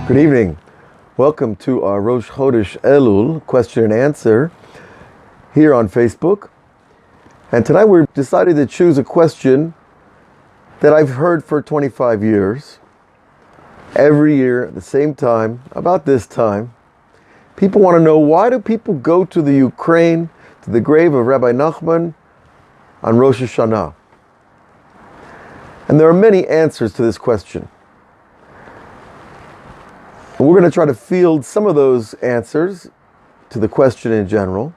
Good evening. Welcome to our Rosh Chodesh Elul question and answer here on Facebook. And tonight we've decided to choose a question that I've heard for 25 years. Every year at the same time, about this time, people want to know, why do people go to the Ukraine, to the grave of Rebbe Nachman on Rosh Hashanah? And there are many answers to this question. And we're going to try to field some of those answers to the question in general.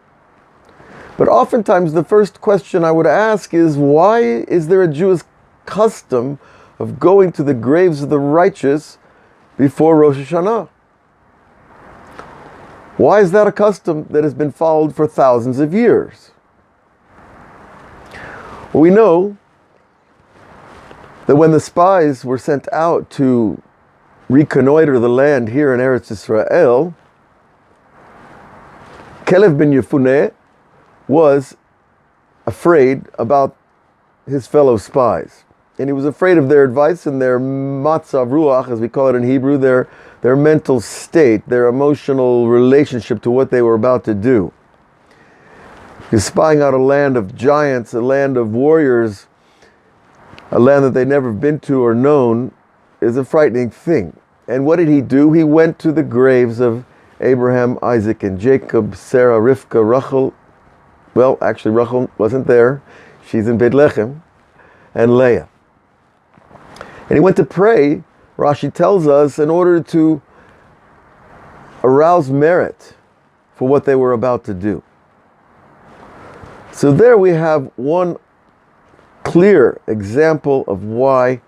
But oftentimes the first question I would ask is, why is there a Jewish custom of going to the graves of the righteous before Rosh Hashanah? Why is that a custom that has been followed for thousands of years? Well, we know that when the spies were sent out to reconnoiter the land here in Eretz Israel, Kalev ben Yefuneh was afraid about his fellow spies. And he was afraid of their advice and their matzav ruach, as we call it in Hebrew, their mental state, their emotional relationship to what they were about to do. Because spying out a land of giants, a land of warriors, a land that they'd never been to or known, is a frightening thing. And what did he do? He went to the graves of Abraham, Isaac, and Jacob, Sarah, Rivka, Rachel. Well, actually, Rachel wasn't there. She's in Bethlehem. And Leah. And he went to pray, Rashi tells us, in order to arouse merit for what they were about to do. So there we have one clear example of why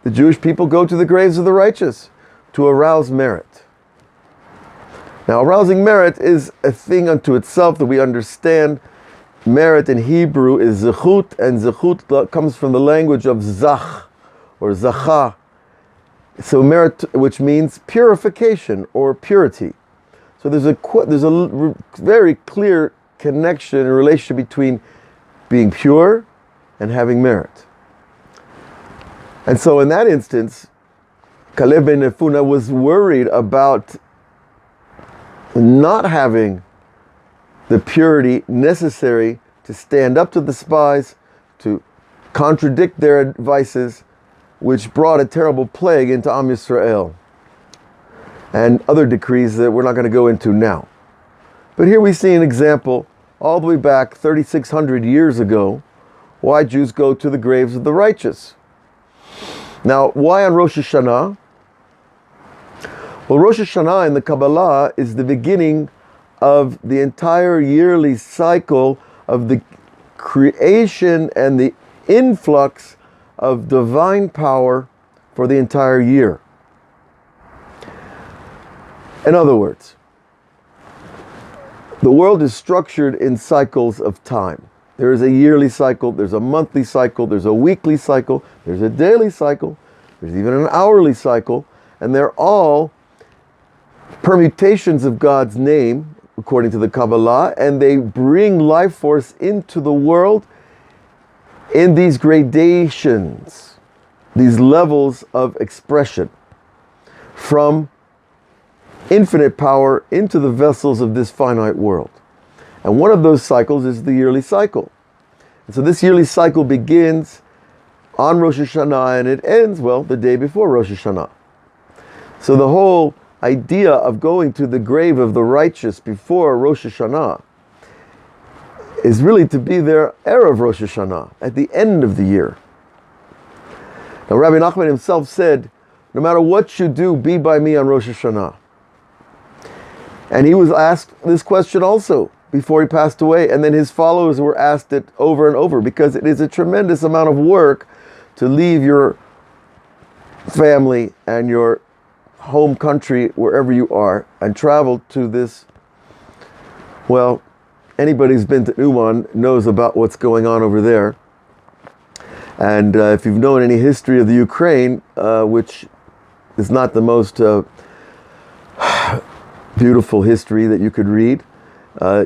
the Jewish people go to the graves of the righteous, to arouse merit. Now, arousing merit is a thing unto itself that we understand. Merit in Hebrew is zechut, and zechut comes from the language of zach, or zacha. So merit, which means purification or purity. So there's a very clear connection and relationship between being pure and having merit. And so in that instance, Kalev ben Yefuneh was worried about not having the purity necessary to stand up to the spies, to contradict their advices, which brought a terrible plague into Am Yisrael, and other decrees that we're not going to go into now. But here we see an example all the way back 3,600 years ago, why Jews go to the graves of the righteous. Now, why on Rosh Hashanah? Well, Rosh Hashanah in the Kabbalah is the beginning of the entire yearly cycle of the creation and the influx of divine power for the entire year. In other words, the world is structured in cycles of time. There is a yearly cycle, there's a monthly cycle, there's a weekly cycle, there's a daily cycle, there's even an hourly cycle, and they're all permutations of God's name, according to the Kabbalah, and they bring life force into the world in these gradations, these levels of expression, from infinite power into the vessels of this finite world. And one of those cycles is the yearly cycle. And so this yearly cycle begins on Rosh Hashanah and it ends, well, the day before Rosh Hashanah. So the whole idea of going to the grave of the righteous before Rosh Hashanah is really to be there erev Rosh Hashanah, at the end of the year. Now, Rebbe Nachman himself said, no matter what you do, be by me on Rosh Hashanah. And he was asked this question also before he passed away, and then his followers were asked it over and over, because it is a tremendous amount of work to leave your family and your home country, wherever you are, and travel to this. Well, anybody who's been to Uman knows about what's going on over there. And if you've known any history of the Ukraine, which is not the most beautiful history that you could read,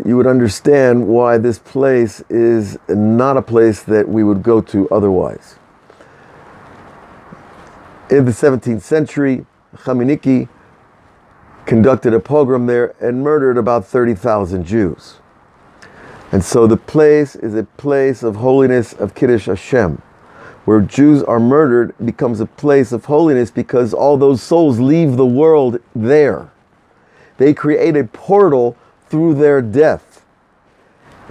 you would understand why this place is not a place that we would go to otherwise. In the 17th century, Khamenei conducted a pogrom there and murdered about 30,000 Jews. And so the place is a place of holiness, of Kiddush Hashem. Where Jews are murdered becomes a place of holiness because all those souls leave the world there. They create a portal through their death.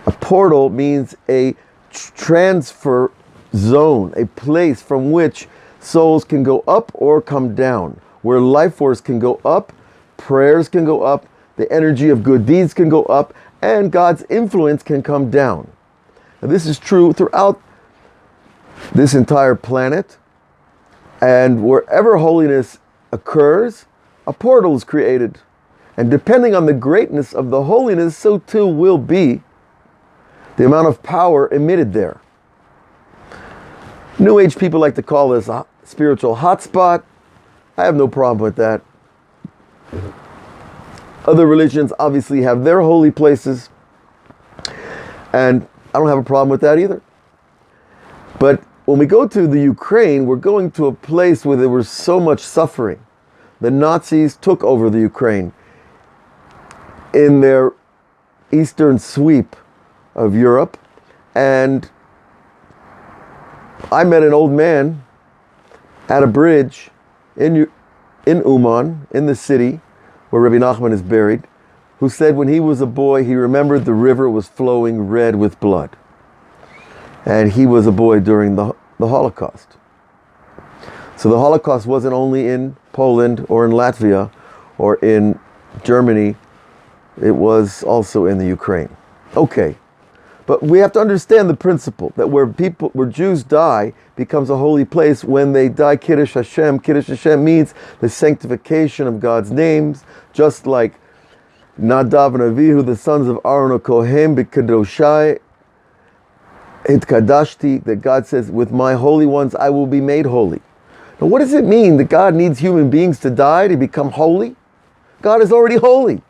A portal means a transfer zone, a place from which souls can go up or come down, where life force can go up, prayers can go up, the energy of good deeds can go up, and God's influence can come down. And this is true throughout this entire planet. And wherever holiness occurs, a portal is created. And depending on the greatness of the holiness, so too will be the amount of power emitted there. New Age people like to call this a spiritual hotspot. I have no problem with that. Other religions obviously have their holy places, and I don't have a problem with that either. But when we go to the Ukraine, we're going to a place where there was so much suffering. The Nazis took over the Ukraine in their eastern sweep of Europe, and I met an old man at a bridge in Uman, in the city where Rebbe Nachman is buried, who said when he was a boy, he remembered the river was flowing red with blood. And he was a boy during the Holocaust. So the Holocaust wasn't only in Poland or in Latvia or in Germany, it was also in the Ukraine. Okay, but we have to understand the principle that where Jews die becomes a holy place when they die Kiddush Hashem. Kiddush Hashem means the sanctification of God's names, just like Nadav and Avihu, the sons of Aaron Kohen, B'kadoshai Itkadashti, that God says, with my holy ones I will be made holy. Now what does it mean that God needs human beings to die to become holy? God is already holy.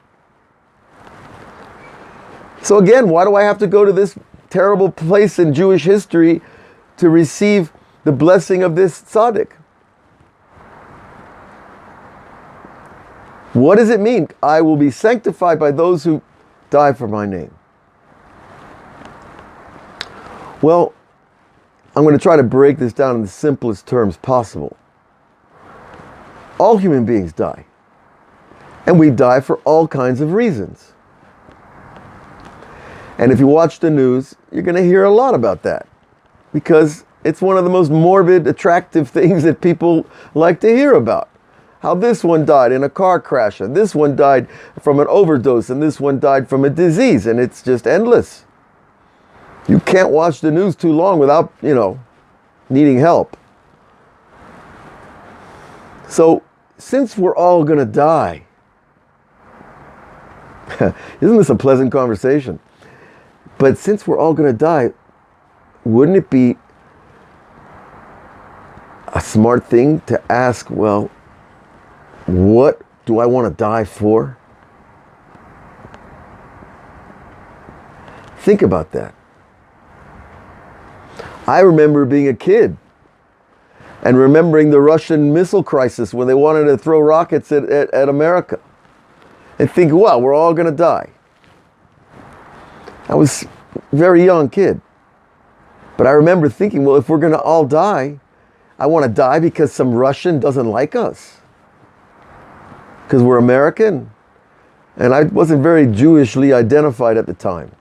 So again, why do I have to go to this terrible place in Jewish history to receive the blessing of this tzaddik? What does it mean? I will be sanctified by those who die for my name. Well, I'm going to try to break this down in the simplest terms possible. All human beings die. And we die for all kinds of reasons. And if you watch the news, you're going to hear a lot about that. Because it's one of the most morbid, attractive things that people like to hear about. How this one died in a car crash, and this one died from an overdose, and this one died from a disease, and it's just endless. You can't watch the news too long without, needing help. So, since we're all going to die, isn't this a pleasant conversation? But since we're all going to die, wouldn't it be a smart thing to ask, well, what do I want to die for? Think about that. I remember being a kid and remembering the Russian missile crisis when they wanted to throw rockets at America. And think, well, we're all going to die. I was a very young kid. But I remember thinking, well, if we're going to all die, I want to die because some Russian doesn't like us. Because we're American. And I wasn't very Jewishly identified at the time.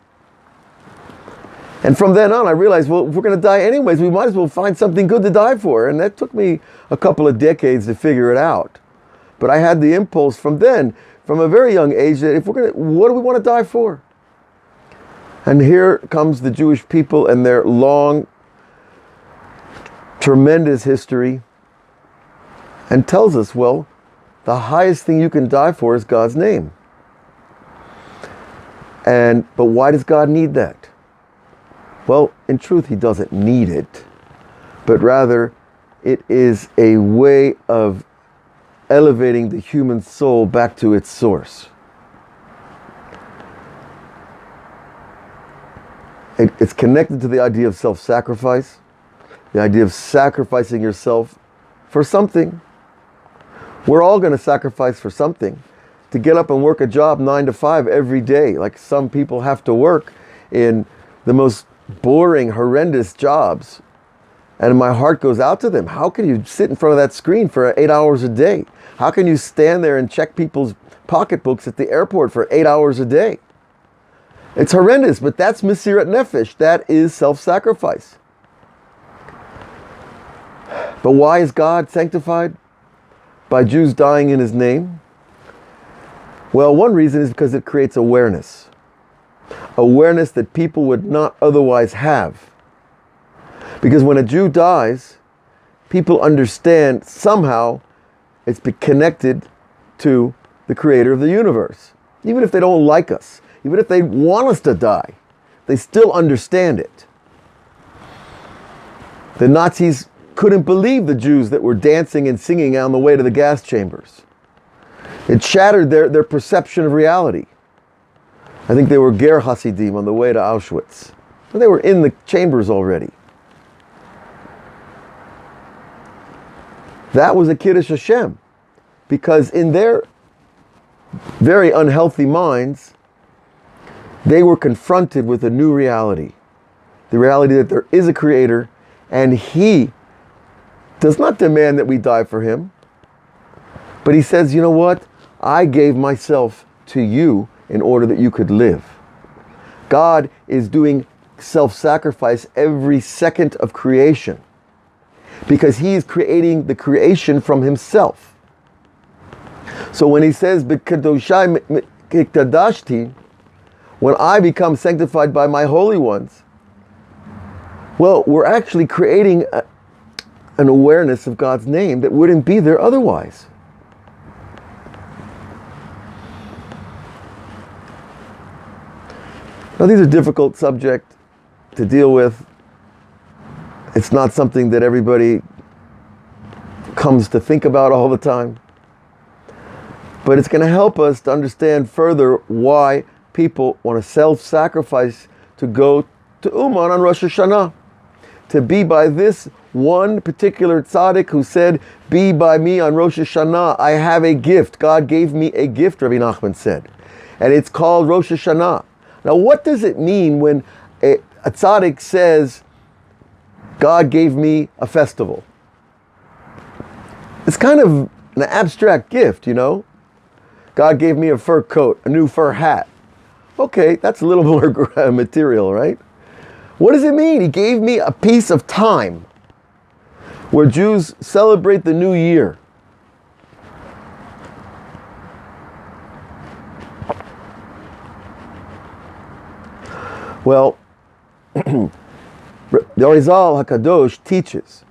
And from then on, I realized, well, if we're going to die anyways, we might as well find something good to die for. And that took me a couple of decades to figure it out. But I had the impulse from then, from a very young age, that if we're going to, what do we want to die for? And here comes the Jewish people and their long, tremendous history, and tells us, well, the highest thing you can die for is God's name. But why does God need that? Well, in truth, He doesn't need it, but rather it is a way of elevating the human soul back to its source. It's connected to the idea of self-sacrifice, the idea of sacrificing yourself for something. We're all going to sacrifice for something. to get up and work a job 9 to 5 every day, like some people have to work in the most boring, horrendous jobs. And my heart goes out to them. How can you sit in front of that screen for 8 hours a day? How can you stand there and check people's pocketbooks at the airport for 8 hours a day? It's horrendous, but that's Mesirat Nefesh. That is self-sacrifice. But why is God sanctified by Jews dying in His name? Well, one reason is because it creates awareness. Awareness that people would not otherwise have. Because when a Jew dies, people understand somehow it's connected to the Creator of the universe. Even if they don't like us, even if they want us to die, they still understand it. The Nazis couldn't believe the Jews that were dancing and singing on the way to the gas chambers. It shattered their perception of reality. I think they were Ger Hasidim on the way to Auschwitz. But they were in the chambers already. That was a Kiddush Hashem. Because in their very unhealthy minds, they were confronted with a new reality. The reality that there is a Creator, and He does not demand that we die for Him. But He says, you know what? I gave myself to you in order that you could live. God is doing self-sacrifice every second of creation because He is creating the creation from Himself. So when He says, "B'kadoshai iktadashti," when I become sanctified by my holy ones, well, we're actually creating an awareness of God's name that wouldn't be there otherwise. Now, these are difficult subjects to deal with. It's not something that everybody comes to think about all the time. But it's going to help us to understand further why people want to self-sacrifice to go to Uman on Rosh Hashanah. To be by this one particular tzaddik who said, be by me on Rosh Hashanah. I have a gift. God gave me a gift, Rebbe Nachman said. And it's called Rosh Hashanah. Now, what does it mean when a tzaddik says, God gave me a festival? It's kind of an abstract gift, you know? God gave me a fur coat, a new fur hat. Okay, that's a little more material, right? What does it mean? He gave me a piece of time where Jews celebrate the new year. Well, the Arizal HaKadosh teaches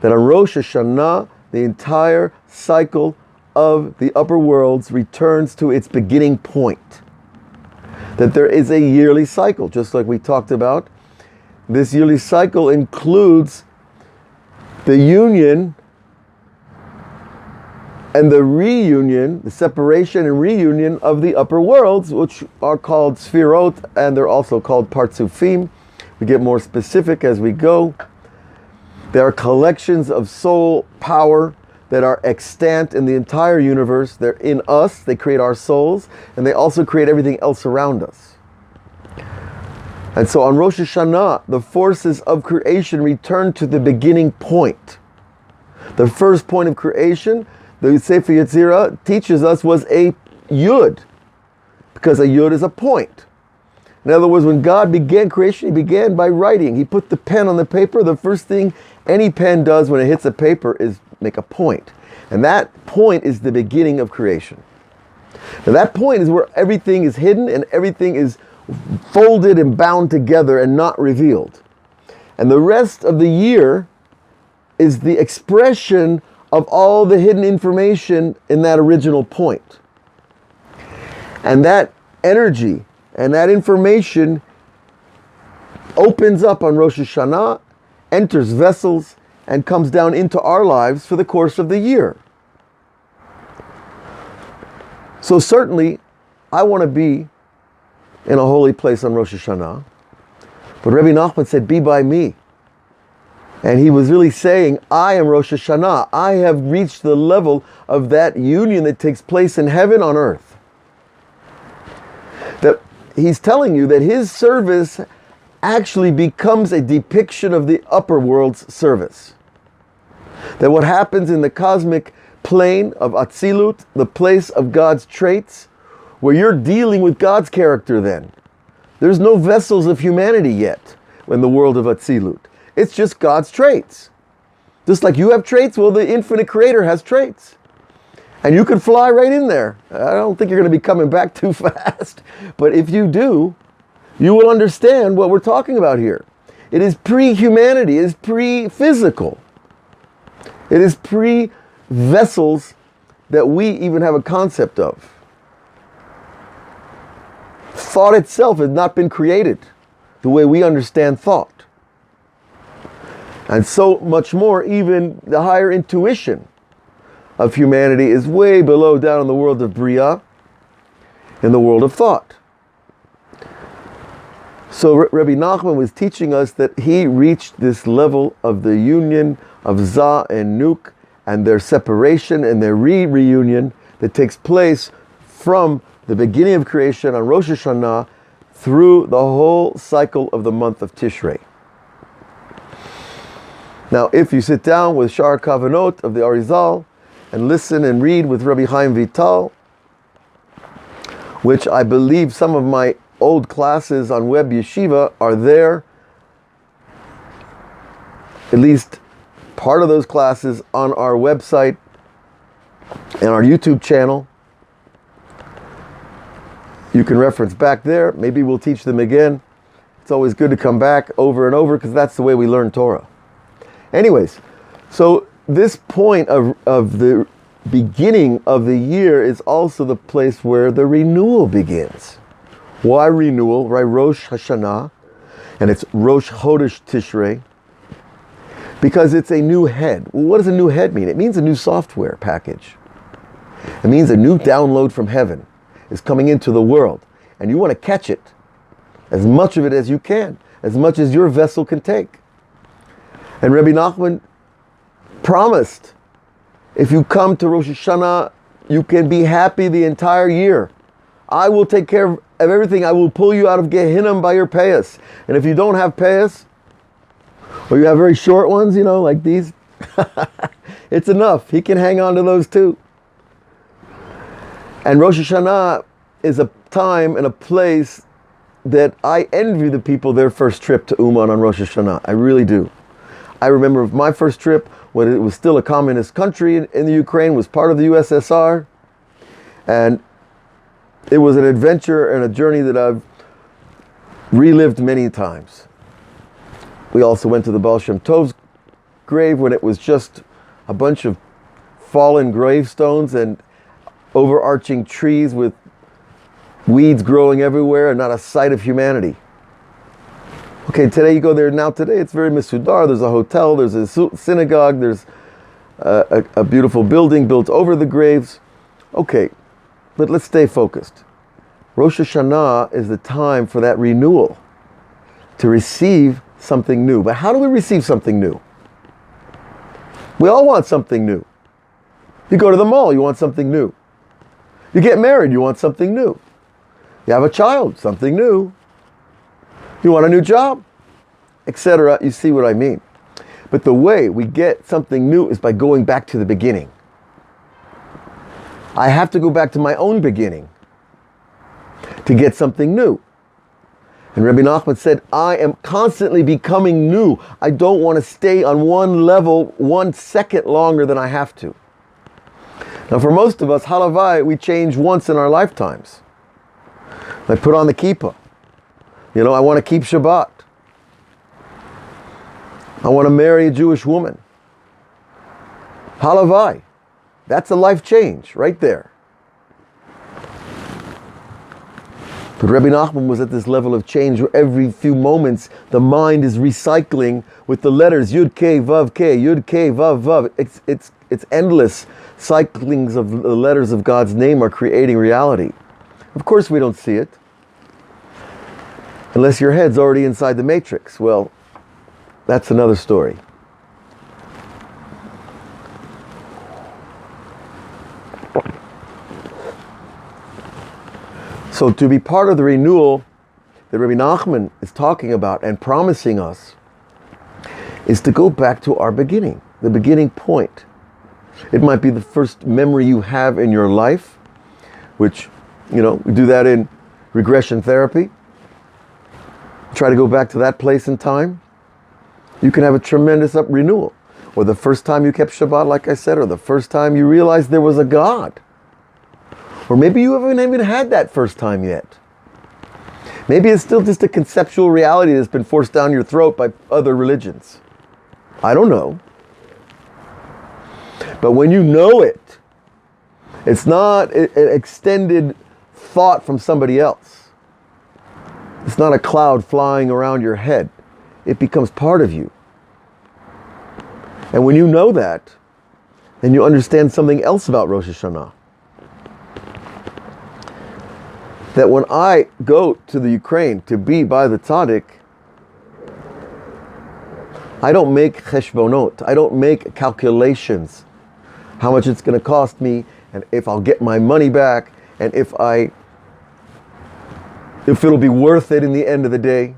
that on Rosh Hashanah, the entire cycle of the upper worlds returns to its beginning point. That there is a yearly cycle, just like we talked about. This yearly cycle includes the union and the reunion, the separation and reunion of the upper worlds, which are called Sfirot, and they're also called Partsufim. We get more specific as we go. There are collections of soul power that are extant in the entire universe. They're in us, they create our souls, and they also create everything else around us. And so on Rosh Hashanah, the forces of creation return to the beginning point. The first point of creation, the Sefer Yetzirah teaches us, was a Yud, because a Yud is a point. In other words, when God began creation, He began by writing. He put the pen on the paper. The first thing any pen does when it hits a paper is make a point. And that point is the beginning of creation. Now that point is where everything is hidden and everything is folded and bound together and not revealed. And the rest of the year is the expression of all the hidden information in that original point. And that energy and that information opens up on Rosh Hashanah, enters vessels, and comes down into our lives for the course of the year. So certainly, I want to be in a holy place on Rosh Hashanah. But Rebbe Nachman said, be by me. And he was really saying, I am Rosh Hashanah. I have reached the level of that union that takes place in heaven on earth. That he's telling you that his service actually becomes a depiction of the upper world's service. That what happens in the cosmic plane of Atzilut, the place of God's traits, where you're dealing with God's character then. There's no vessels of humanity yet in the world of Atzilut. It's just God's traits. Just like you have traits, well, the infinite creator has traits. And you can fly right in there. I don't think you're going to be coming back too fast. But if you do, you will understand what we're talking about here. It is pre-humanity. It is pre-physical. It is pre-vessels that we even have a concept of. Thought itself has not been created the way we understand thought. And so much more, even the higher intuition of humanity is way below down in the world of Bria, in the world of thought. So Rebbe Nachman was teaching us that he reached this level of the union of Za and Nuk and their separation and their reunion that takes place from the beginning of creation on Rosh Hashanah through the whole cycle of the month of Tishrei. Now, if you sit down with Shar Kavanot of the Arizal and listen and read with Rabbi Chaim Vital, which I believe some of my old classes on Web Yeshiva are there, at least part of those classes on our website and our YouTube channel. You can reference back there. Maybe we'll teach them again. It's always good to come back over and over because that's the way we learn Torah. Anyways, so this point of the beginning of the year is also the place where the renewal begins. Why renewal? Right, Rosh Hashanah, and it's Rosh Chodesh Tishrei, because it's a new head. Well, what does a new head mean? It means a new software package. It means a new download from heaven is coming into the world, and you want to catch it, as much of it as you can, as much as your vessel can take. And Rebbe Nachman promised, if you come to Rosh Hashanah, you can be happy the entire year. I will take care of everything. I will pull you out of Gehinnom by your payas. And if you don't have payas, or you have very short ones, like these, it's enough. He can hang on to those too. And Rosh Hashanah is a time and a place that I envy the people their first trip to Uman on Rosh Hashanah. I really do. I remember my first trip when it was still a communist country in the Ukraine, was part of the USSR. And it was an adventure and a journey that I've relived many times. We also went to the Baal Shem Tov's grave when it was just a bunch of fallen gravestones and overarching trees with weeds growing everywhere and not a sight of humanity. Okay, today you go there now. Today it's very misudar. There's a hotel, there's a synagogue, there's a beautiful building built over the graves. Okay, but let's stay focused. Rosh Hashanah is the time for that renewal, to receive something new. But how do we receive something new? We all want something new. You go to the mall, you want something new. You get married, you want something new. You have a child, something new. You want a new job, etc. You see what I mean. But the way we get something new is by going back to the beginning. I have to go back to my own beginning to get something new. And Rebbe Nachman said, I am constantly becoming new. I don't want to stay on one level 1 second longer than I have to. Now for most of us, halavai, we change once in our lifetimes. I put on the kippah. I want to keep Shabbat. I want to marry a Jewish woman. Halavai. That's a life change right there. But Rebbe Nachman was at this level of change where every few moments the mind is recycling with the letters Yud K Vav K, Yud K Vav Vav. It's endless cyclings of the letters of God's name are creating reality. Of course we don't see it. Unless your head's already inside the matrix. Well, that's another story. So to be part of the renewal that Rebbe Nachman is talking about and promising us is to go back to our beginning, the beginning point. It might be the first memory you have in your life, which, we do that in regression therapy. Try to go back to that place in time. You can have a tremendous renewal. Or the first time you kept Shabbat, like I said, or the first time you realized there was a God. Or maybe you haven't even had that first time yet. Maybe it's still just a conceptual reality that's been forced down your throat by other religions. I don't know. But when you know it, it's not an extended thought from somebody else. It's not a cloud flying around your head. It becomes part of you. And when you know that, then you understand something else about Rosh Hashanah. That when I go to the Ukraine to be by the tzaddik, I don't make cheshbonot. I don't make calculations. How much it's going to cost me, and if I'll get my money back, and if it'll be worth it in the end of the day.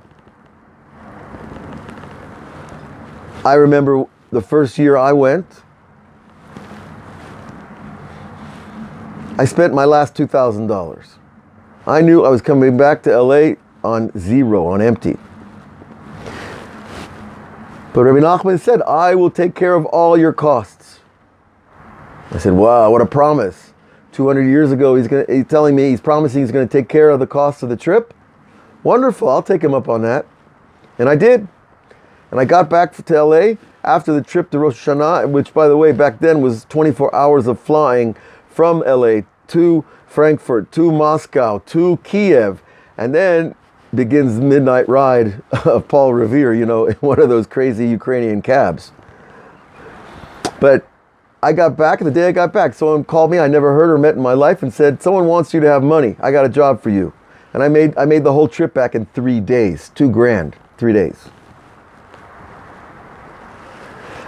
I remember the first year I went, I spent my last $2,000. I knew I was coming back to LA on zero, on empty. But Rebbe Nachman said, I will take care of all your costs. I said, wow, what a promise. 200 years ago, he's telling me, he's promising he's going to take care of the cost of the trip. Wonderful, I'll take him up on that. And I did. And I got back to LA after the trip to Rosh Hashanah, which, by the way, back then was 24 hours of flying from LA to Frankfurt, to Moscow, to Kiev, and then begins the midnight ride of Paul Revere, in one of those crazy Ukrainian cabs. But I got back, the day I got back, someone called me I never heard or met in my life and said, someone wants you to have money. I got a job for you. And I made the whole trip back in 3 days, $2,000, 3 days.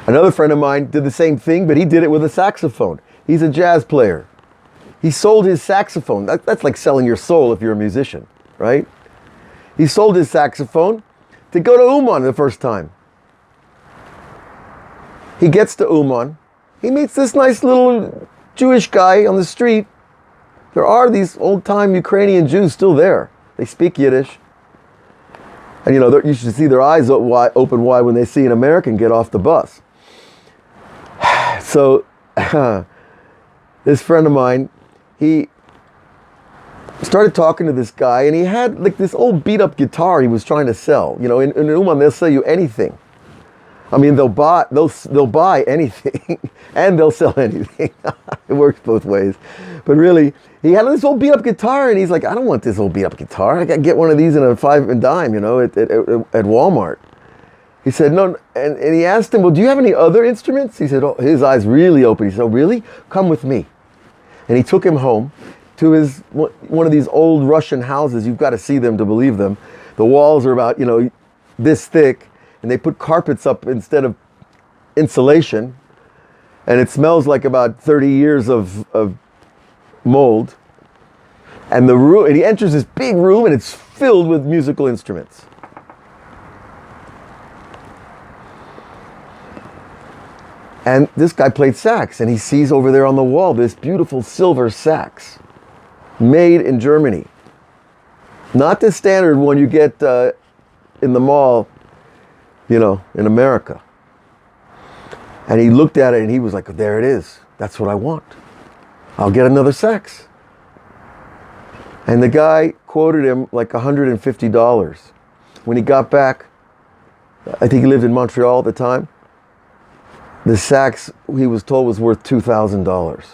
Another friend of mine did the same thing, but he did it with a saxophone. He's a jazz player. He sold his saxophone. That's like selling your soul if you're a musician, right? He sold his saxophone to go to Uman the first time. He gets to Uman. He meets this nice little Jewish guy on the street. There are these old-time Ukrainian Jews still there. They speak Yiddish. And you should see their eyes open wide when they see an American get off the bus. So, this friend of mine, he started talking to this guy, and he had like this old beat-up guitar he was trying to sell. In Uman, they'll sell you anything. I mean, they'll buy anything, and they'll sell anything. It works both ways. But really, he had this old beat-up guitar, and he's like, I don't want this old beat-up guitar. I got to get one of these in a 5 and dime, at Walmart. He said, no, and he asked him, well, do you have any other instruments? He said, oh, his eyes really opened. He said, oh, really? Come with me. And he took him home to one of these old Russian houses. You've got to see them to believe them. The walls are about, this thick, and they put carpets up instead of insulation. And it smells like about 30 years of mold. And and he enters this big room, and it's filled with musical instruments. And this guy played sax, and he sees over there on the wall this beautiful silver sax made in Germany. Not the standard one you get in the mall, in America. And he looked at it, and he was like, there it is. That's what I want. I'll get another sax. And the guy quoted him like $150. When he got back, I think he lived in Montreal at the time, the sax, he was told, was worth $2,000.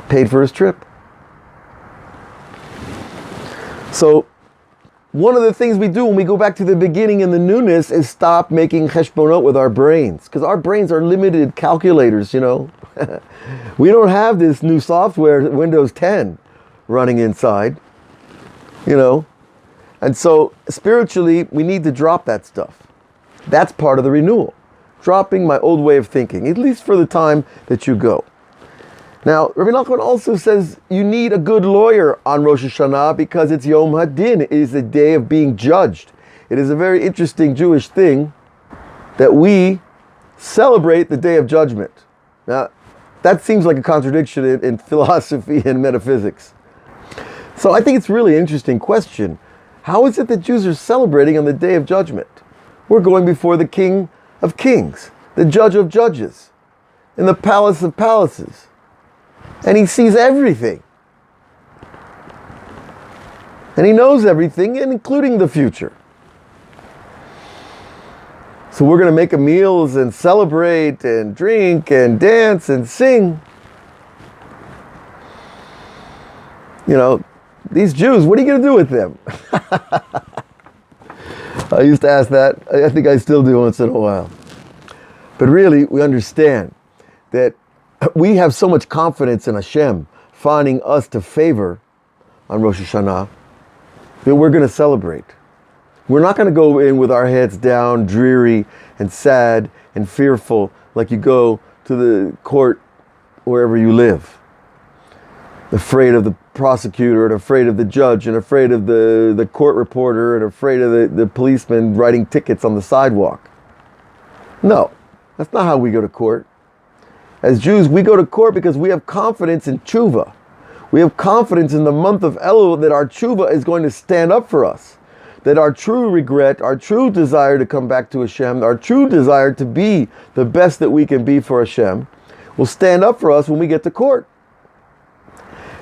Paid for his trip. So, one of the things we do when we go back to the beginning and the newness is stop making cheshbonot with our brains. Because our brains are limited calculators, We don't have this new software, Windows 10, running inside, And so, spiritually, we need to drop that stuff. That's part of the renewal. Dropping my old way of thinking, at least for the time that you go. Now, Rebbe Nachman also says you need a good lawyer on Rosh Hashanah because it's Yom Hadin. It is the day of being judged. It is a very interesting Jewish thing that we celebrate the day of judgment. Now, that seems like a contradiction in philosophy and metaphysics. So I think it's really an interesting question. How is it that Jews are celebrating on the day of judgment? We're going before the King of Kings, the Judge of Judges, in the Palace of Palaces. And he sees everything. And he knows everything, including the future. So we're going to make meals and celebrate and drink and dance and sing. You know, these Jews, what are you going to do with them? I used to ask that. I think I still do once in a while. But really, we understand that we have so much confidence in Hashem finding us to favor on Rosh Hashanah that we're going to celebrate. We're not going to go in with our heads down, dreary and sad and fearful like you go to the court wherever you live. Afraid of the prosecutor and afraid of the judge and afraid of the court reporter and afraid of the policeman writing tickets on the sidewalk. No, that's not how we go to court. As Jews, we go to court because we have confidence in tshuva. We have confidence in the month of Elul that our tshuva is going to stand up for us. That our true regret, our true desire to come back to Hashem, our true desire to be the best that we can be for Hashem will stand up for us when we get to court.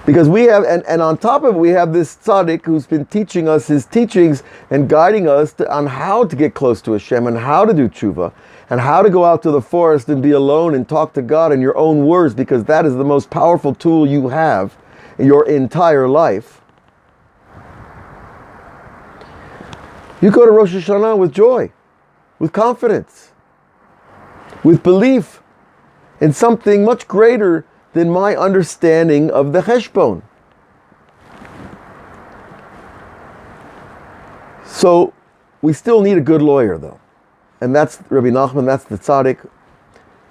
Because we have, and on top of it, we have this tzaddik who's been teaching us his teachings and guiding us on how to get close to Hashem and how to do tshuva and how to go out to the forest and be alone and talk to God in your own words, because that is the most powerful tool you have in your entire life. You go to Rosh Hashanah with joy, with confidence, with belief in something much greater than my understanding of the cheshbon. So we still need a good lawyer, though. And that's Rebbe Nachman, that's the tzaddik.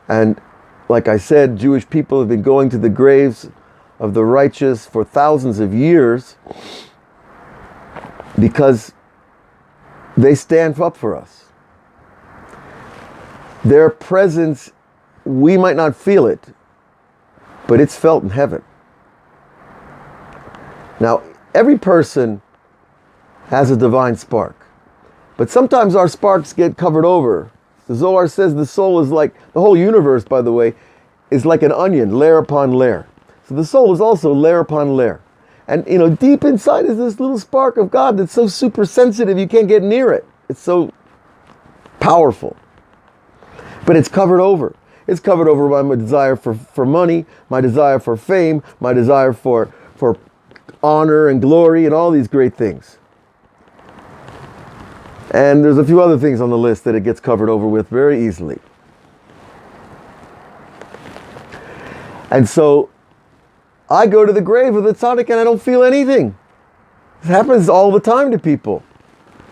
And like I said, Jewish people have been going to the graves of the righteous for thousands of years because they stand up for us. Their presence, we might not feel it, but it's felt in heaven. Now, every person has a divine spark, but sometimes our sparks get covered over. The Zohar says the soul is like, the whole universe, by the way, is like an onion, layer upon layer. So the soul is also layer upon layer. And, you know, deep inside is this little spark of God that's so super sensitive you can't get near it. It's so powerful. But it's covered over. It's covered over by my desire for money, my desire for fame, my desire for honor and glory and all these great things. And there's a few other things on the list that it gets covered over with very easily. And so I go to the grave of the tzaddik and I don't feel anything. This happens all the time to people.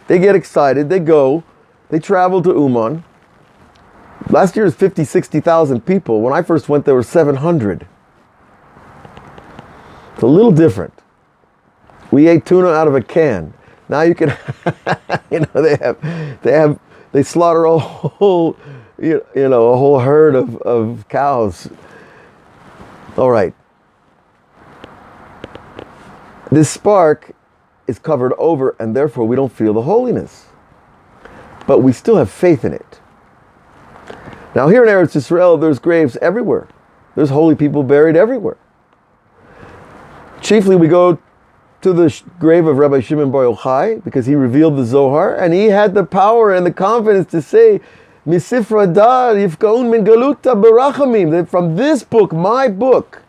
They get excited, they go, they travel to Uman. Last year was 50, 60,000 people. When I first went, there were 700. It's a little different. We ate tuna out of a can. Now you can, you know, they slaughter a whole, a whole herd of cows. All right. This spark is covered over, and therefore we don't feel the holiness. But we still have faith in it. Now here in Eretz Yisrael, there's graves everywhere. There's holy people buried everywhere. Chiefly we go to the grave of Rabbi Shimon Bar Yochai because he revealed the Zohar, and he had the power and the confidence to say, Misifra dar yifkaun min galuta berachamim, that from this book, my book,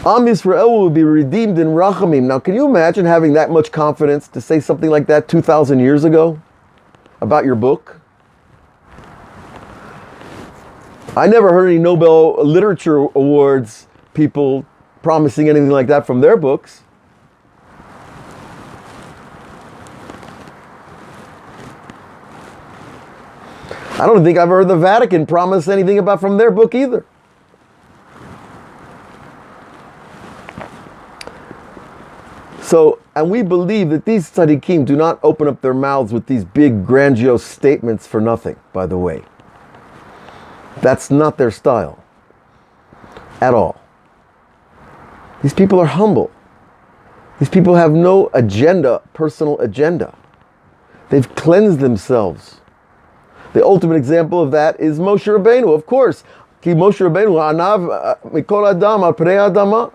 Am Yisrael will be redeemed in rachamim. Now can you imagine having that much confidence to say something like that 2,000 years ago about your book? I never heard any Nobel Literature Awards people promising anything like that from their books. I don't think I've heard the Vatican promise anything about from their book either. So, and we believe that these tzaddikim do not open up their mouths with these big grandiose statements for nothing, by the way. That's not their style at all. These people are humble. These people have no agenda, personal agenda. They've cleansed themselves. The ultimate example of that is Moshe Rabbeinu, of course. Ki Moshe Rabbeinu anav mikol adam al pnei adama.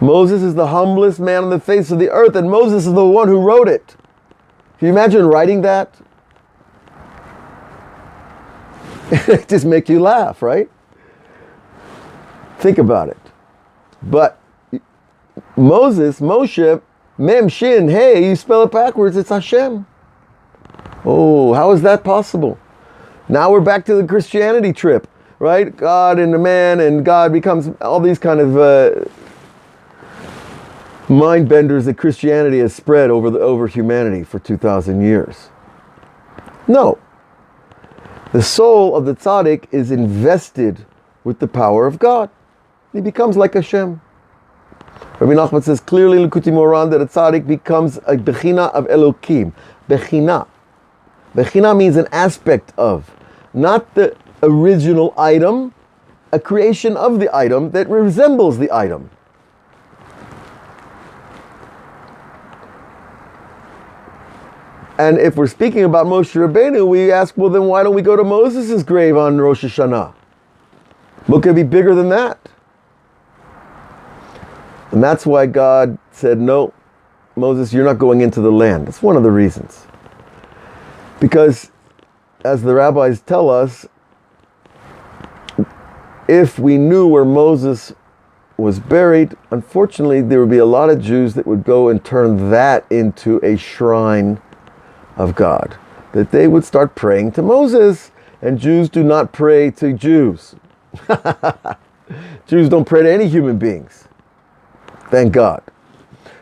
Moses is the humblest man on the face of the earth, and Moses is the one who wrote it. Can you imagine writing that? It just makes you laugh, right? Think about it. But Moshe, Mem Shin, hey, you spell it backwards, it's Hashem. Oh, how is that possible? Now we're back to the Christianity trip, right? God and the man, and God becomes all these kind of mind benders that Christianity has spread over humanity for 2,000 years. No. The soul of the tzaddik is invested with the power of God. He becomes like Hashem. Rebbe Nachman says clearly in Likutei Moharan that a tzaddik becomes a bechina of Elokim. Bechina. Bechina means an aspect of, not the original item, a creation of the item that resembles the item. And if we're speaking about Moshe Rabbeinu, we ask, well, then why don't we go to Moses' grave on Rosh Hashanah? What could be bigger than that? And that's why God said, no, Moses, you're not going into the land. That's one of the reasons. Because, as the rabbis tell us, if we knew where Moses was buried, unfortunately, there would be a lot of Jews that would go and turn that into a shrine of God, that they would start praying to Moses, and Jews do not pray to Jews. Jews don't pray to any human beings, thank God.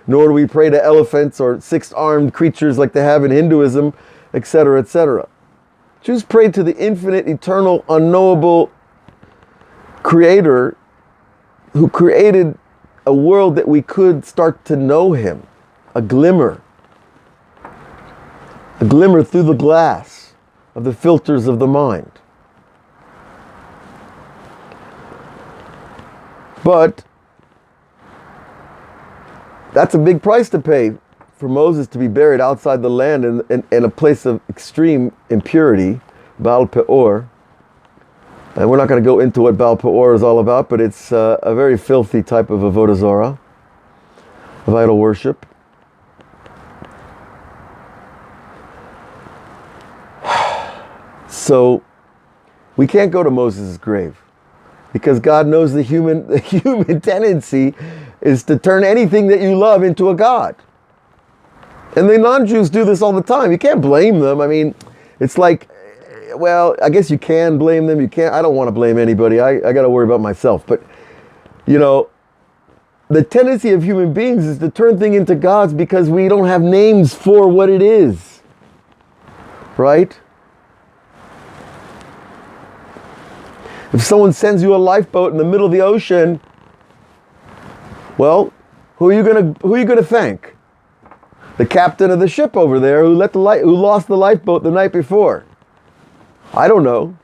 Nor do we pray to elephants or six-armed creatures like they have in Hinduism, etc., etc. Jews pray to the infinite, eternal, unknowable Creator who created a world that we could start to know Him, a glimmer through the glass of the filters of the mind. But that's a big price to pay for Moses to be buried outside the land in a place of extreme impurity, Baal Peor. And we're not going to go into what Baal Peor is all about, but it's a very filthy type of avodah zarah, of idol worship. So we can't go to Moses' grave because God knows the human tendency is to turn anything that you love into a god. And the non-Jews do this all the time. You can't blame them. I mean, it's like, well, I guess you can blame them. You can't. I don't want to blame anybody. I got to worry about myself. But, you know, the tendency of human beings is to turn things into gods because we don't have names for what it is. Right? If someone sends you a lifeboat in the middle of the ocean, well, who are you gonna thank? The captain of the ship over there who lost the lifeboat the night before. I don't know.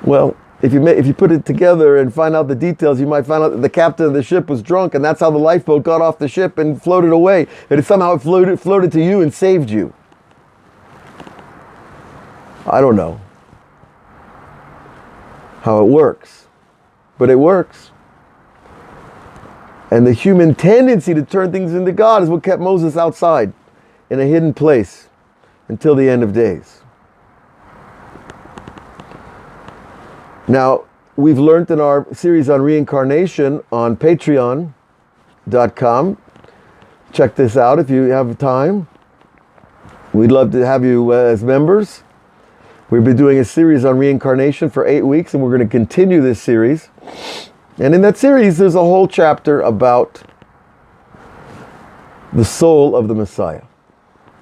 Well, if you put it together and find out the details, you might find out that the captain of the ship was drunk, and that's how the lifeboat got off the ship and floated away. And it floated to you and saved you. I don't know how it works, but it works. And the human tendency to turn things into God is what kept Moses outside in a hidden place until the end of days. Now, we've learned in our series on reincarnation on patreon.com. Check this out if you have time. We'd love to have you as members. We've been doing a series on reincarnation for 8 weeks, and we're going to continue this series. And in that series, there's a whole chapter about the soul of the Messiah.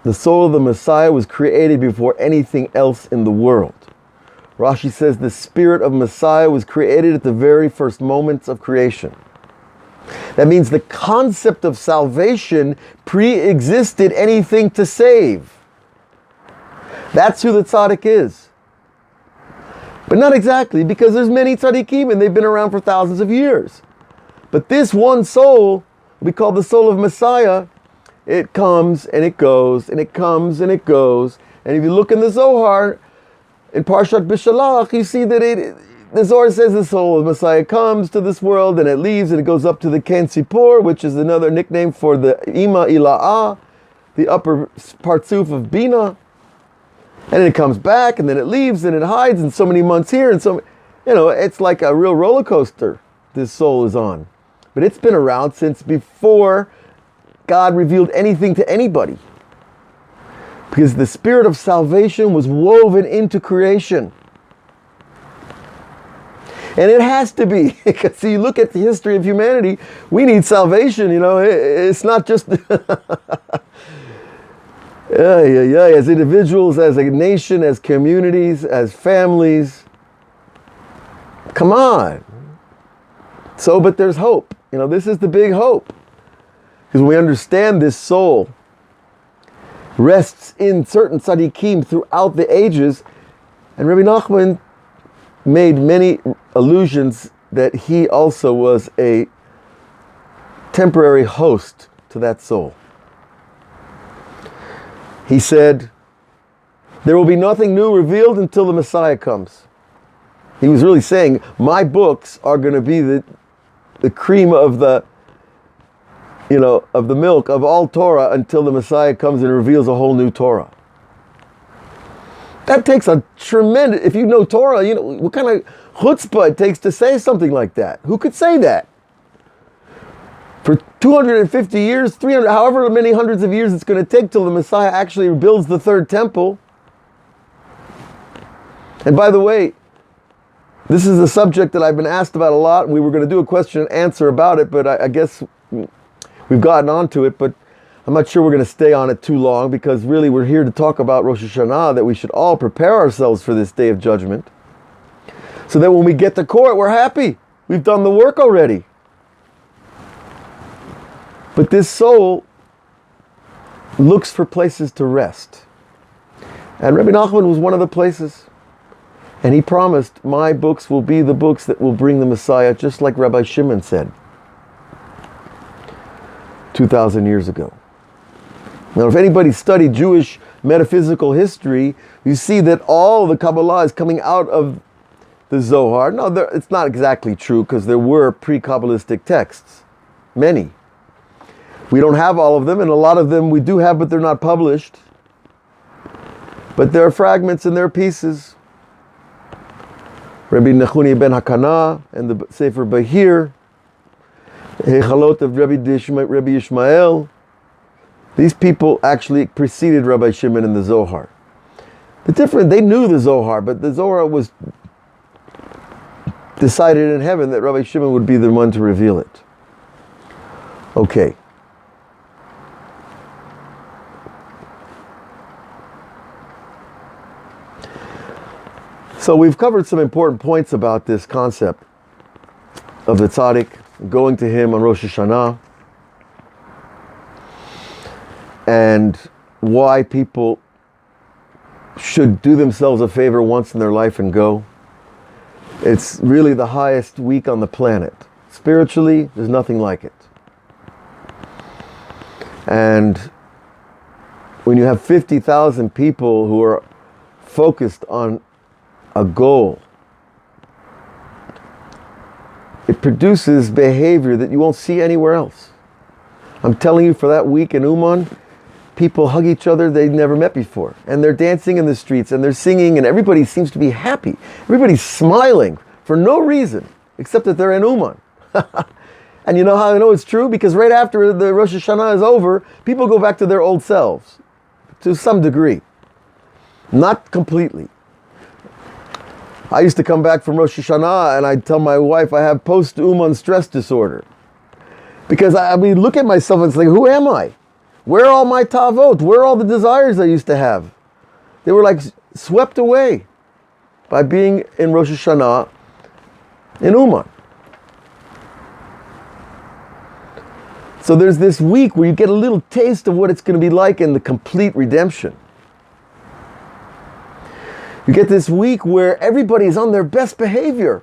The soul of the Messiah was created before anything else in the world. Rashi says the spirit of Messiah was created at the very first moments of creation. That means the concept of salvation pre-existed anything to save. That's who the tzaddik is. But not exactly, because there's many tzaddikim and they've been around for thousands of years. But this one soul, we call the soul of Messiah, it comes and it goes, and it comes and it goes. And if you look in the Zohar, in Parshat Bishalach, you see that the Zohar says the soul of Messiah comes to this world and it leaves and it goes up to the Ken Sipor, which is another nickname for the Ima Ila'ah, the upper partsuf of Bina. And then it comes back and then it leaves and it hides and so many months here and so, it's like a real roller coaster this soul is on. But it's been around since before God revealed anything to anybody. Because the spirit of salvation was woven into creation. And it has to be, because you look at the history of humanity, we need salvation, it's not just as individuals, as a nation, as communities, as families. Come on. So, but there's hope. This is the big hope. Because we understand this soul rests in certain tzaddikim throughout the ages. And Rebbe Nachman made many allusions that he also was a temporary host to that soul. He said, there will be nothing new revealed until the Messiah comes. He was really saying, my books are going to be the cream of the milk of all Torah until the Messiah comes and reveals a whole new Torah. That takes a tremendous, if you know Torah, what kind of chutzpah it takes to say something like that. Who could say that? For 250 years, 300, however many hundreds of years it's going to take till the Messiah actually builds the third temple. And by the way, this is a subject that I've been asked about a lot, and we were going to do a question and answer about it, but I guess we've gotten onto it, but I'm not sure we're going to stay on it too long, because really we're here to talk about Rosh Hashanah, that we should all prepare ourselves for this day of judgment, so that when we get to court, we're happy. We've done the work already. But this soul looks for places to rest. And Rebbe Nachman was one of the places. And he promised, my books will be the books that will bring the Messiah, just like Rabbi Shimon said 2,000 years ago. Now, if anybody studied Jewish metaphysical history, you see that all the Kabbalah is coming out of the Zohar. No, it's not exactly true, because there were pre-Kabbalistic texts. Many. We don't have all of them, and a lot of them we do have, but they're not published. But there are fragments and there are pieces. Rabbi Nechuni ben Hakana and the Sefer Bahir, Hechalot of Rabbi Yishmael. These people actually preceded Rabbi Shimon in the Zohar. They knew the Zohar, but the Zohar was decided in heaven that Rabbi Shimon would be the one to reveal it. Okay. So we've covered some important points about this concept of the tzaddik going to him on Rosh Hashanah, and why people should do themselves a favor once in their life and go. It's really the highest week on the planet. Spiritually, there's nothing like it. And when you have 50,000 people who are focused on a goal, it produces behavior that you won't see anywhere else. I'm telling you, for that week in Uman, people hug each other they've never met before. And they're dancing in the streets and they're singing, and everybody seems to be happy. Everybody's smiling for no reason, except that they're in Uman. And you know how I know it's true? Because right after the Rosh Hashanah is over, people go back to their old selves, to some degree. Not completely. I used to come back from Rosh Hashanah and I'd tell my wife I have post-Uman stress disorder. Because I mean, look at myself and it's like, who am I? Where are all my tavot? Where are all the desires I used to have? They were like swept away by being in Rosh Hashanah in Uman. So there's this week where you get a little taste of what it's going to be like in the complete redemption. You get this week where everybody is on their best behavior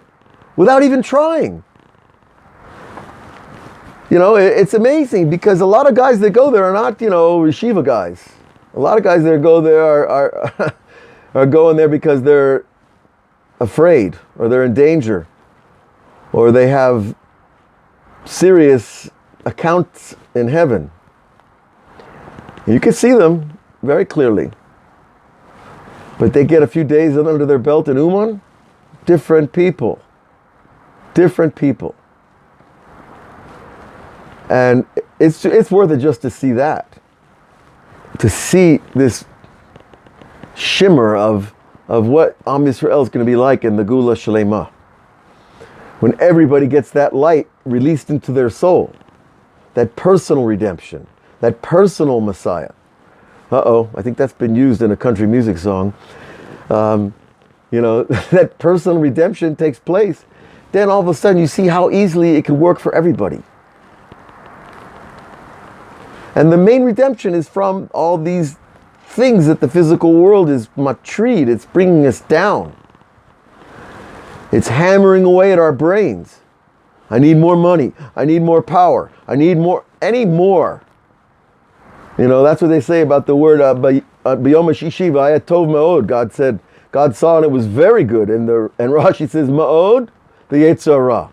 without even trying. You know, it's amazing because a lot of guys that go there are not, yeshiva guys. A lot of guys that go there are going there because they're afraid or they're in danger or they have serious accounts in heaven. You can see them very clearly. But they get a few days under their belt in Uman, different people. Different people. And it's worth it just to see that. To see this shimmer of what Am Yisrael is going to be like in the Gula Shalema. When everybody gets that light released into their soul. That personal redemption. That personal Messiah. I think that's been used in a country music song. That personal redemption takes place. Then all of a sudden you see how easily it can work for everybody. And the main redemption is from all these things that the physical world is matreed. It's bringing us down. It's hammering away at our brains. I need more money. I need more power. I need more, any more. That's what they say about the word B'yom HaShishi v'haya tov ma'od. God saw and it was very good. And Rashi says ma'od, the Yetzer Hara.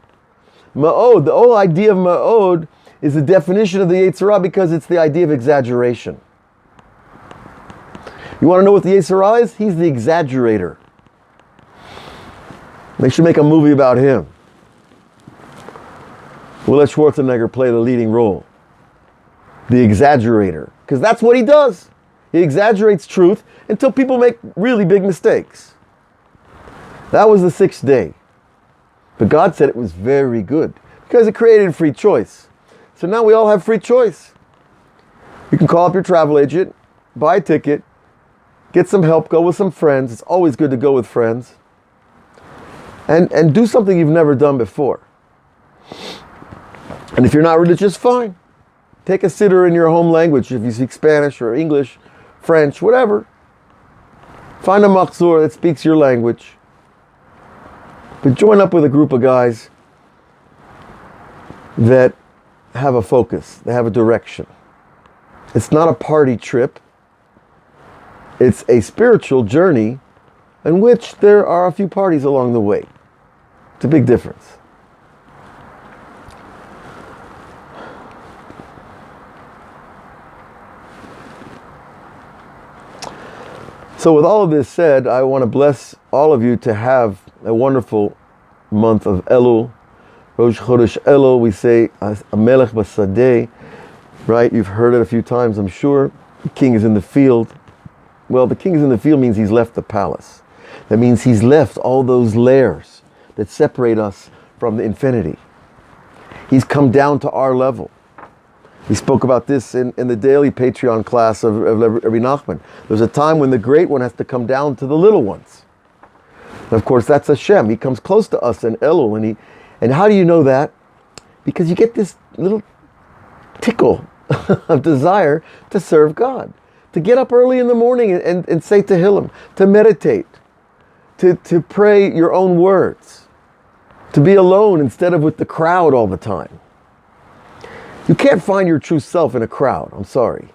Ma'od, the whole idea of ma'od is the definition of the Yetzer Hara because it's the idea of exaggeration. You want to know what the Yetzer Hara is? He's the exaggerator. They should make a movie about him. We'll let Schwarzenegger play the leading role. The exaggerator. Because that's what he does. He exaggerates truth until people make really big mistakes. That was the 6th day. But God said it was very good. Because it created free choice. So now we all have free choice. You can call up your travel agent, buy a ticket, get some help, go with some friends. It's always good to go with friends. And do something you've never done before. And if you're not religious, fine. Take a siddur in your home language. If you speak Spanish or English, French, whatever. Find a machzor that speaks your language. But join up with a group of guys that have a focus. They have a direction. It's not a party trip. It's a spiritual journey in which there are a few parties along the way. It's a big difference. So with all of this said, I want to bless all of you to have a wonderful month of Elul. Rosh Chodesh Elul, we say, Amelech Basadeh, right? You've heard it a few times, I'm sure. The king is in the field. Well, the king is in the field means he's left the palace. That means he's left all those layers that separate us from the infinity. He's come down to our level. We spoke about this in the daily Patreon class of Rebbe Nachman. There's a time when the great one has to come down to the little ones. And of course, that's Hashem. He comes close to us in Elul. And how do you know that? Because you get this little tickle of desire to serve God. To get up early in the morning and say Tehillim. To meditate. To pray your own words. To be alone instead of with the crowd all the time. You can't find your true self in a crowd. I'm sorry.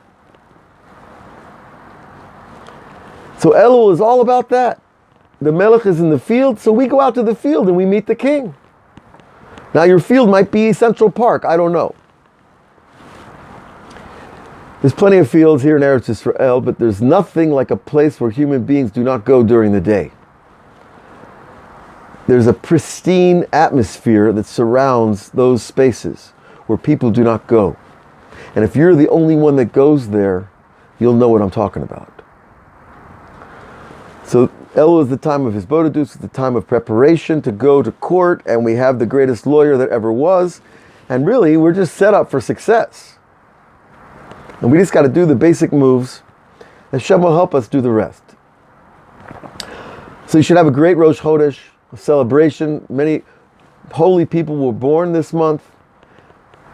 So Elul is all about that. The Melech is in the field, so we go out to the field and we meet the king. Now your field might be Central Park. I don't know. There's plenty of fields here in Eretz Yisrael, but there's nothing like a place where human beings do not go during the day. There's a pristine atmosphere that surrounds those spaces where people do not go. And if you're the only one that goes there, you'll know what I'm talking about. So Elul is the time of his Bodedus, it's the time of preparation to go to court, and we have the greatest lawyer that ever was. And really, we're just set up for success. And we just got to do the basic moves. And Hashem will help us do the rest. So you should have a great Rosh Chodesh, a celebration. Many holy people were born this month.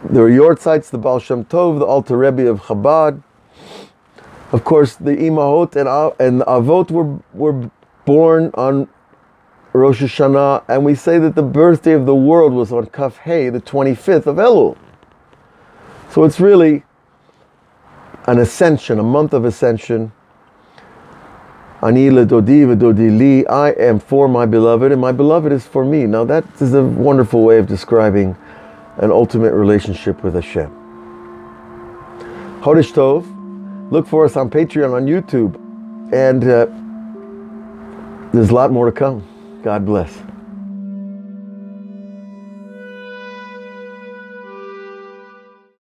There are Yortzites, the Baal Shem Tov, the Alter Rebbe of Chabad. Of course, the Imahot and the Avot were born on Rosh Hashanah, and we say that the birthday of the world was on Kaf Hey, the 25th of Elul. So it's really an ascension, a month of ascension. Ani ledodi v'dodi li, I am for my beloved, and my beloved is for me. Now that is a wonderful way of describing an ultimate relationship with Hashem. Chodesh Tov. Look for us on Patreon, on YouTube, and there's a lot more to come. God bless.